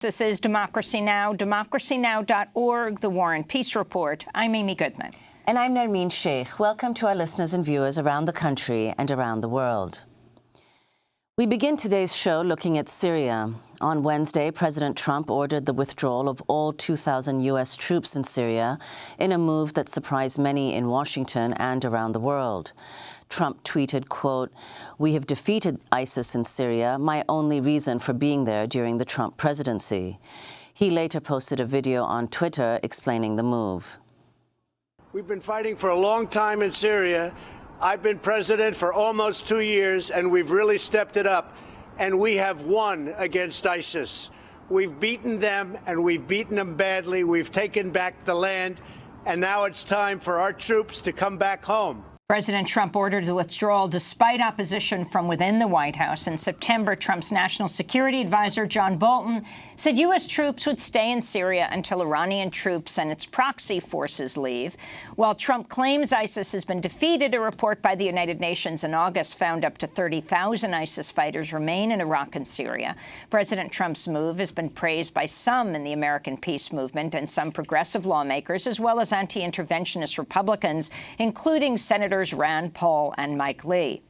This is Democracy Now!, democracynow.org, The War and Peace Report. I'm Amy Goodman. And I'm Nermeen Sheikh. Welcome to our listeners and viewers around the country and around the world. We begin today's show looking at Syria. On Wednesday, President Trump ordered the withdrawal of all 2,000 U.S. troops in Syria in a move that surprised many in Washington and around the world. Trump tweeted, quote, "We have defeated ISIS in Syria, my only reason for being there during the Trump presidency." He later posted a video on Twitter explaining the move. We've been fighting for a long time in Syria. I've been president for almost 2 years, and we've really stepped it up. And we have won against ISIS. We've beaten them, and we've beaten them badly. We've taken back the land, and now it's time for our troops to come back home. President Trump ordered the withdrawal despite opposition from within the White House. In September, Trump's national security advisor, John Bolton, said U.S. troops would stay in Syria until Iranian troops and its proxy forces leave. While Trump claims ISIS has been defeated, a report by the United Nations in August found up to 30,000 ISIS fighters remain in Iraq and Syria. President Trump's move has been praised by some in the American peace movement and some progressive lawmakers, as well as anti-interventionist Republicans, including Senators Rand Paul and Mike Lee.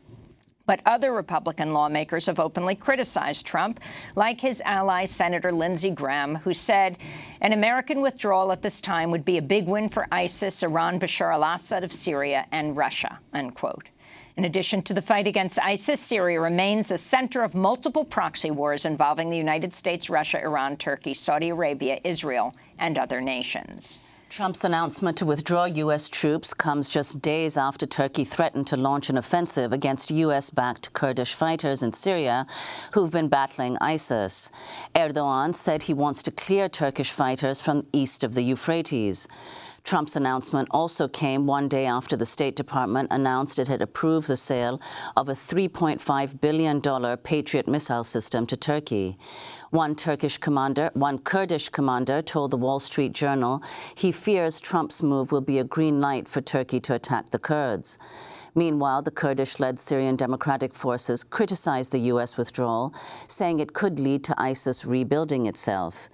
But other Republican lawmakers have openly criticized Trump, like his ally, Senator Lindsey Graham, who said an American withdrawal at this time would be a big win for ISIS, Iran, Bashar al-Assad of Syria, and Russia, unquote. In addition to the fight against ISIS, Syria remains the center of multiple proxy wars involving the United States, Russia, Iran, Turkey, Saudi Arabia, Israel, and other nations. Trump's announcement to withdraw U.S. troops comes just days after Turkey threatened to launch an offensive against U.S.-backed Kurdish fighters in Syria who've been battling ISIS. Erdogan said he wants to clear Turkish fighters from east of the Euphrates. Trump's announcement also came one day after the State Department announced it had approved the sale of a $3.5 billion Patriot missile system to Turkey. One Kurdish commander told the Wall Street Journal he fears Trump's move will be a green light for Turkey to attack the Kurds. Meanwhile, the Kurdish-led Syrian Democratic Forces criticized the U.S. withdrawal, saying it could lead to ISIS rebuilding itself.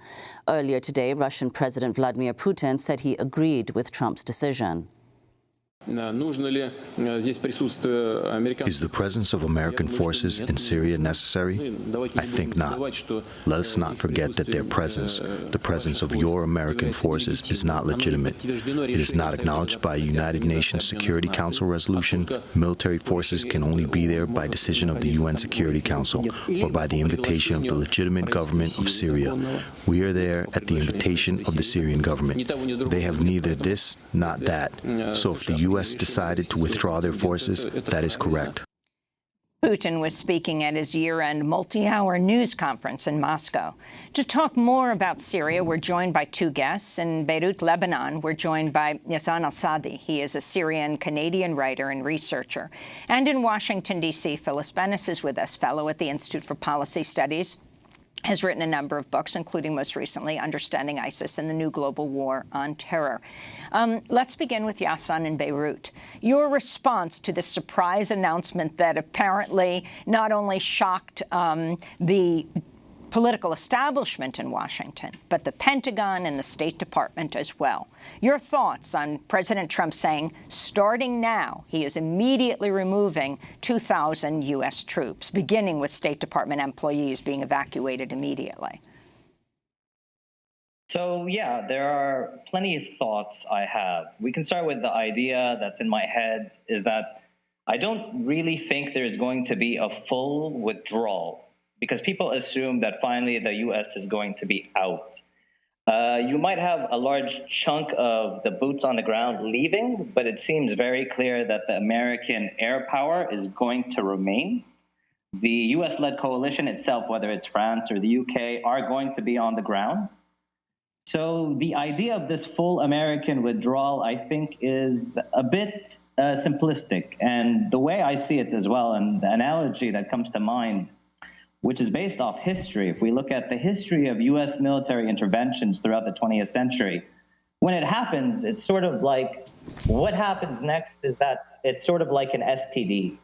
Earlier today, Russian President Vladimir Putin said he agreed with Trump's decision. Is the presence of American forces in Syria necessary? I think not. Let us not forget that their presence, the presence of your American forces, is not legitimate. It is not acknowledged by a United Nations Security Council resolution. Military forces can only be there by decision of the UN Security Council or by the invitation of the legitimate government of Syria. We are there at the invitation of the Syrian government. They have neither this, not that. So if the U.S. decided to withdraw their forces, that is correct. Putin was speaking at his year-end multi-hour news conference in Moscow. To talk more about Syria, we're joined by two guests. In Beirut, Lebanon, we're joined by Al-Saadi. He is a Syrian-Canadian writer and researcher. And in Washington, D.C., Phyllis Bennis is with us, fellow at the Institute for Policy Studies. Has written a number of books, including most recently Understanding ISIS and the New Global War on Terror. Let's begin with Yassan in Beirut. Your response to the surprise announcement that apparently not only shocked the political establishment in Washington, but the Pentagon and the State Department as well. Your thoughts on President Trump saying, starting now, he is immediately removing 2,000 U.S. troops, beginning with State Department employees being evacuated immediately? So, yeah, there are plenty of thoughts I have. We can start with the idea that's in my head is that I don't really think there's going to be a full withdrawal, because people assume that finally the U.S. is going to be out. You might have a large chunk of the boots on the ground leaving, but it seems very clear that the American air power is going to remain. The U.S.-led coalition itself, whether it's France or the U.K., are going to be on the ground. So the idea of this full American withdrawal, I think, is a bit simplistic. And the way I see it as well, and the analogy that comes to mind, which is based off history. If we look at the history of U.S. military interventions throughout the 20th century, when it happens, it's sort of like, what happens next is that it's sort of like an STD.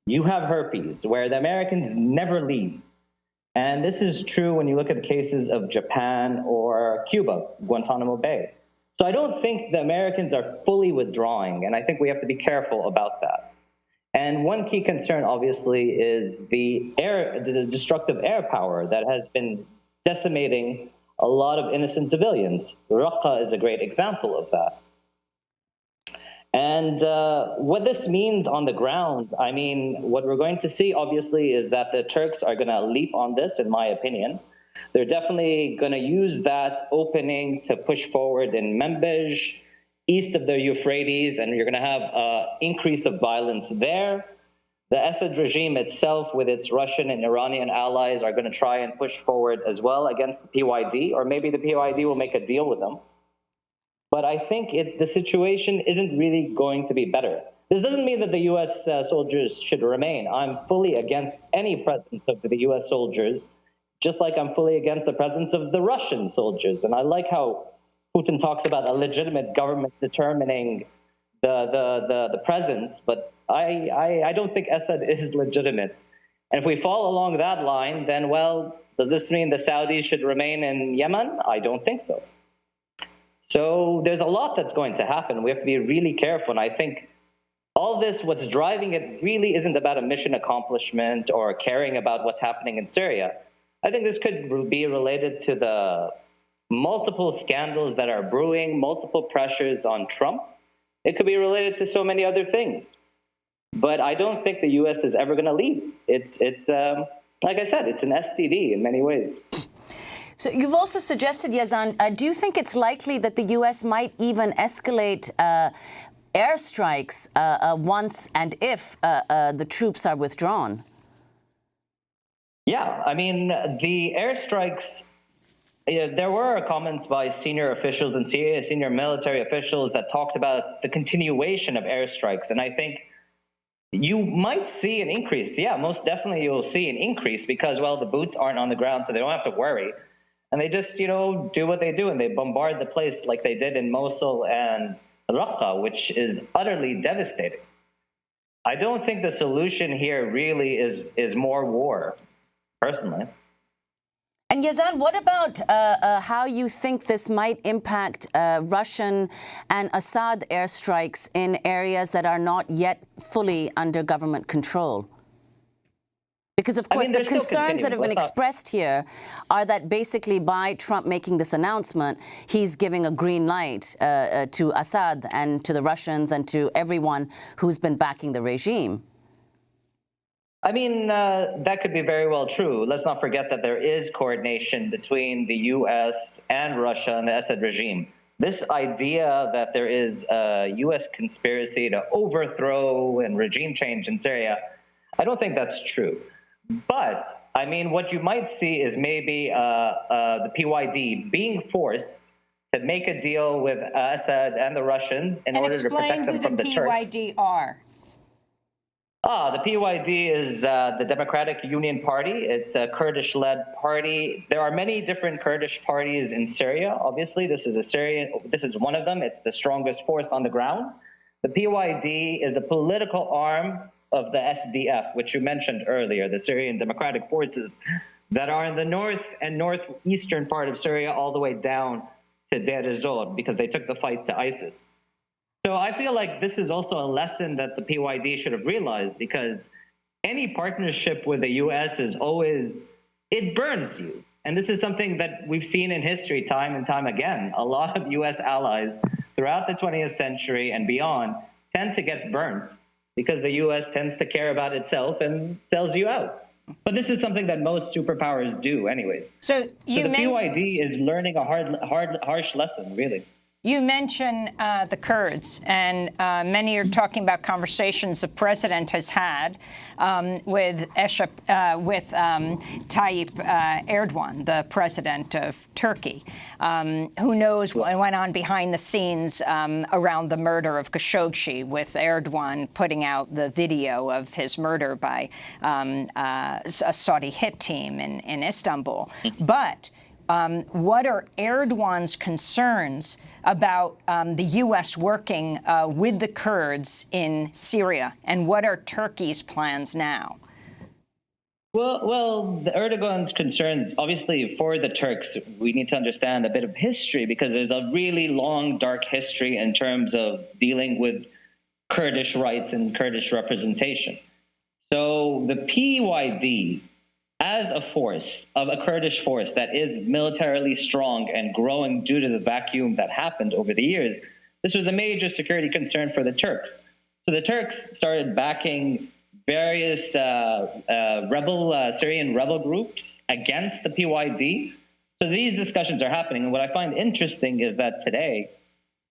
You have herpes, where the Americans never leave. And this is true when you look at the cases of Japan or Cuba, Guantanamo Bay. So I don't think the Americans are fully withdrawing, and I think we have to be careful about that. And one key concern, obviously, is the destructive air power that has been decimating a lot of innocent civilians. Raqqa is a great example of that. And what this means on the ground, I mean, what we're going to see, obviously, is that the Turks are going to leap on this, in my opinion. They're definitely going to use that opening to push forward in Manbij, east of the Euphrates, and you're going to have an increase of violence there. The Assad regime itself, with its Russian and Iranian allies, are going to try and push forward as well against the PYD, or maybe the PYD will make a deal with them. But I think the situation isn't really going to be better. This doesn't mean that the U.S. Soldiers should remain. I'm fully against any presence of the U.S. soldiers, just like I'm fully against the presence of the Russian soldiers. And I like how Putin talks about a legitimate government determining the presence, but I don't think Assad is legitimate. And if we fall along that line, then, well, does this mean the Saudis should remain in Yemen? I don't think so. So there's a lot that's going to happen. We have to be really careful. And I think all this, what's driving it really isn't about a mission accomplishment or caring about what's happening in Syria. I think this could be related to the multiple scandals that are brewing, multiple pressures on Trump. It could be related to so many other things. But I don't think the U.S. is ever going to leave. It's like I said, it's an STD in many ways. So you've also suggested, Yazan, do you think it's likely that the U.S. might even escalate airstrikes once and if the troops are withdrawn? Yeah, I mean, the airstrikes, there were comments by senior officials in Syria, senior military officials, that talked about the continuation of airstrikes. And I think you might see an increase. Yeah, most definitely you'll see an increase because, well, the boots aren't on the ground, so they don't have to worry. And they just, do what they do, and they bombard the place like they did in Mosul and Raqqa, which is utterly devastating. I don't think the solution here really is more war, personally. And Yazan, what about how you think this might impact Russian and Assad airstrikes in areas that are not yet fully under government control? Because, of course, the concerns that have been expressed here are that basically by Trump making this announcement, he's giving a green light to Assad and to the Russians and to everyone who's been backing the regime. I mean, that could be very well true. Let's not forget that there is coordination between the U.S. and Russia and the Assad regime. This idea that there is a U.S. conspiracy to overthrow and regime change in Syria, I don't think that's true. But, I mean, what you might see is maybe the PYD being forced to make a deal with Assad and the Russians in order to protect them from the Turks. And explain who the PYD are. The PYD is the Democratic Union Party. It's a Kurdish-led party. There are many different Kurdish parties in Syria. Obviously, this is one of them. It's the strongest force on the ground. The PYD is the political arm of the SDF, which you mentioned earlier, the Syrian Democratic Forces, that are in the north and northeastern part of Syria all the way down to Deir ez-Zor, because they took the fight to ISIS. So I feel like this is also a lesson that the PYD should have realized, because any partnership with the U.S. is always, it burns you. And this is something that we've seen in history time and time again. A lot of U.S. allies throughout the 20th century and beyond tend to get burnt because the U.S. tends to care about itself and sells you out. But this is something that most superpowers do anyways. So the PYD is learning a harsh lesson, really. You mention the Kurds, and many are talking about conversations the president has had with Tayyip Erdogan, the president of Turkey. Who knows what went on behind the scenes around the murder of Khashoggi, with Erdogan putting out the video of his murder by a Saudi hit team in Istanbul. But what are Erdogan's concerns about the U.S. working with the Kurds in Syria, and what are Turkey's plans now? Well, the Erdogan's concerns, obviously, for the Turks, we need to understand a bit of history because there's a really long, dark history in terms of dealing with Kurdish rights and Kurdish representation. So the PYD, as a force, of a Kurdish force that is militarily strong and growing due to the vacuum that happened over the years, this was a major security concern for the Turks. So the Turks started backing various Syrian rebel groups against the PYD. So these discussions are happening. And what I find interesting is that today,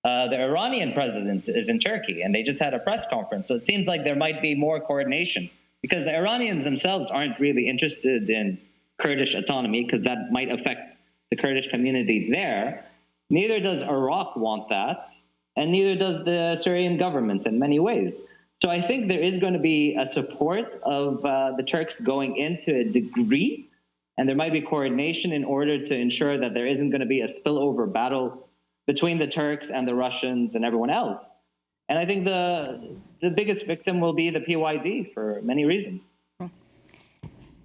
the Iranian president is in Turkey, and they just had a press conference. So it seems like there might be more coordination because the Iranians themselves aren't really interested in Kurdish autonomy because that might affect the Kurdish community there. Neither does Iraq want that, and neither does the Syrian government in many ways. So I think there is going to be a support of the Turks going into a degree, and there might be coordination in order to ensure that there isn't going to be a spillover battle between the Turks and the Russians and everyone else. And I think the biggest victim will be the PYD for many reasons.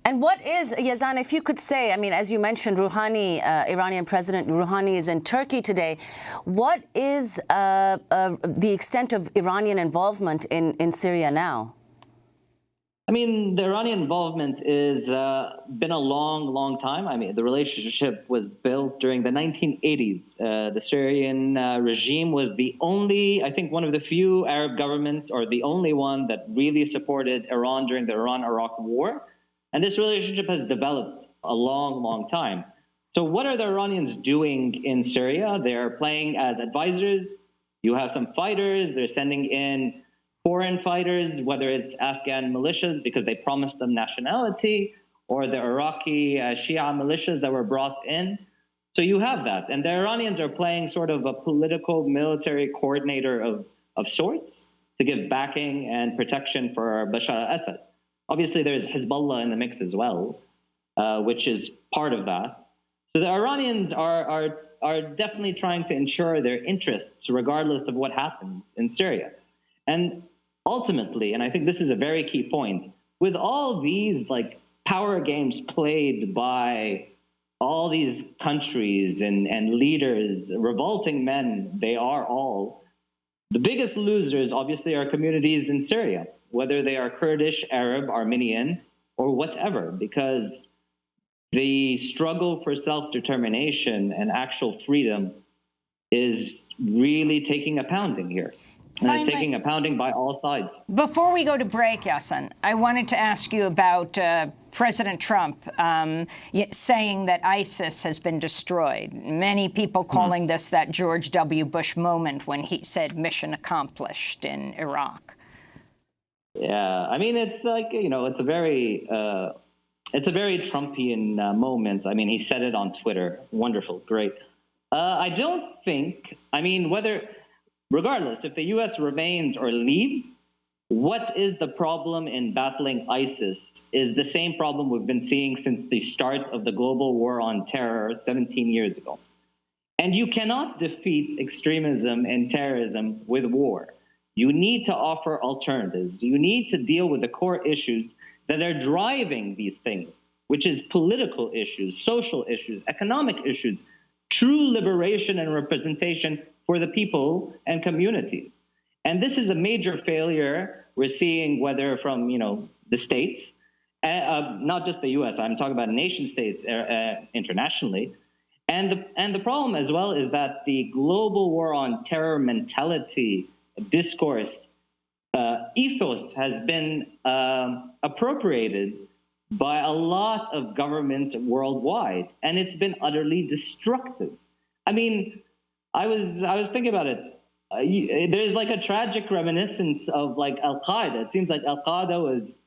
And what is, Yazan, if you could say, I mean, as you mentioned, Rouhani, Iranian President Rouhani is in Turkey today. What is the extent of Iranian involvement in Syria now? I mean, the Iranian involvement is been a long, long time. I mean, the relationship was built during the 1980s. The Syrian regime was the only, I think, one of the few Arab governments, or the only one that really supported Iran during the Iran-Iraq war. And this relationship has developed a long, long time. So what are the Iranians doing in Syria? They're playing as advisors. You have some fighters. They're sending in foreign fighters, whether it's Afghan militias because they promised them nationality, or the Iraqi Shia militias that were brought in. So you have that. And the Iranians are playing sort of a political military coordinator of sorts to give backing and protection for Bashar al-Assad. Obviously, there's Hezbollah in the mix as well, which is part of that. So the Iranians are definitely trying to ensure their interests regardless of what happens in Syria. And ultimately, and I think this is a very key point, with all these like power games played by all these countries and leaders, revolting men, they are all, the biggest losers obviously are communities in Syria, whether they are Kurdish, Arab, Armenian, or whatever, because the struggle for self-determination and actual freedom is really taking a pounding here. And it's taking a pounding by all sides. Before we go to break, Yasin, I wanted to ask you about President Trump saying that ISIS has been destroyed. Many people calling this that George W. Bush moment when he said mission accomplished in Iraq. Yeah, I mean, it's like, you know, it's a very Trumpian moment. I mean, he said it on Twitter. Wonderful, great. I don't think, I mean, regardless, if the U.S. remains or leaves, what is the problem in battling ISIS is the same problem we've been seeing since the start of the global war on terror 17 years ago. And you cannot defeat extremism and terrorism with war. You need to offer alternatives. You need to deal with the core issues that are driving these things, which is political issues, social issues, economic issues, true liberation and representation for the people and communities. And this is a major failure we're seeing, whether from, you know, the states, not just the U.S., I'm talking about nation states internationally. And the problem as well is that the global war on terror mentality, discourse, ethos has been appropriated by a lot of governments worldwide, and it's been utterly destructive. I mean, I was thinking about it. There's like a tragic reminiscence of like Al-Qaeda. It seems like Al-Qaeda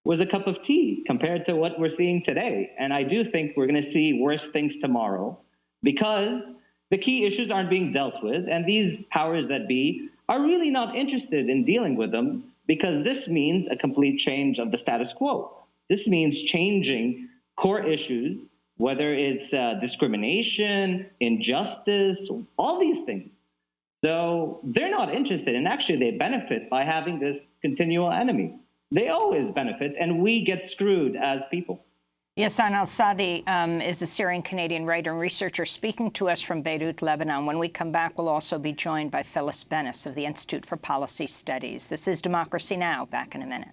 was a cup of tea compared to what we're seeing today. And I do think we're going to see worse things tomorrow because the key issues aren't being dealt with, and these powers that be are really not interested in dealing with them because this means a complete change of the status quo. This means changing core issues, whether it's discrimination, injustice, all these things. So they're not interested, and actually they benefit by having this continual enemy. They always benefit, and we get screwed as people. Yassan Al-Saadi is a Syrian-Canadian writer and researcher speaking to us from Beirut, Lebanon. When we come back, we'll also be joined by Phyllis Bennis of the Institute for Policy Studies. This is Democracy Now! Back in a minute.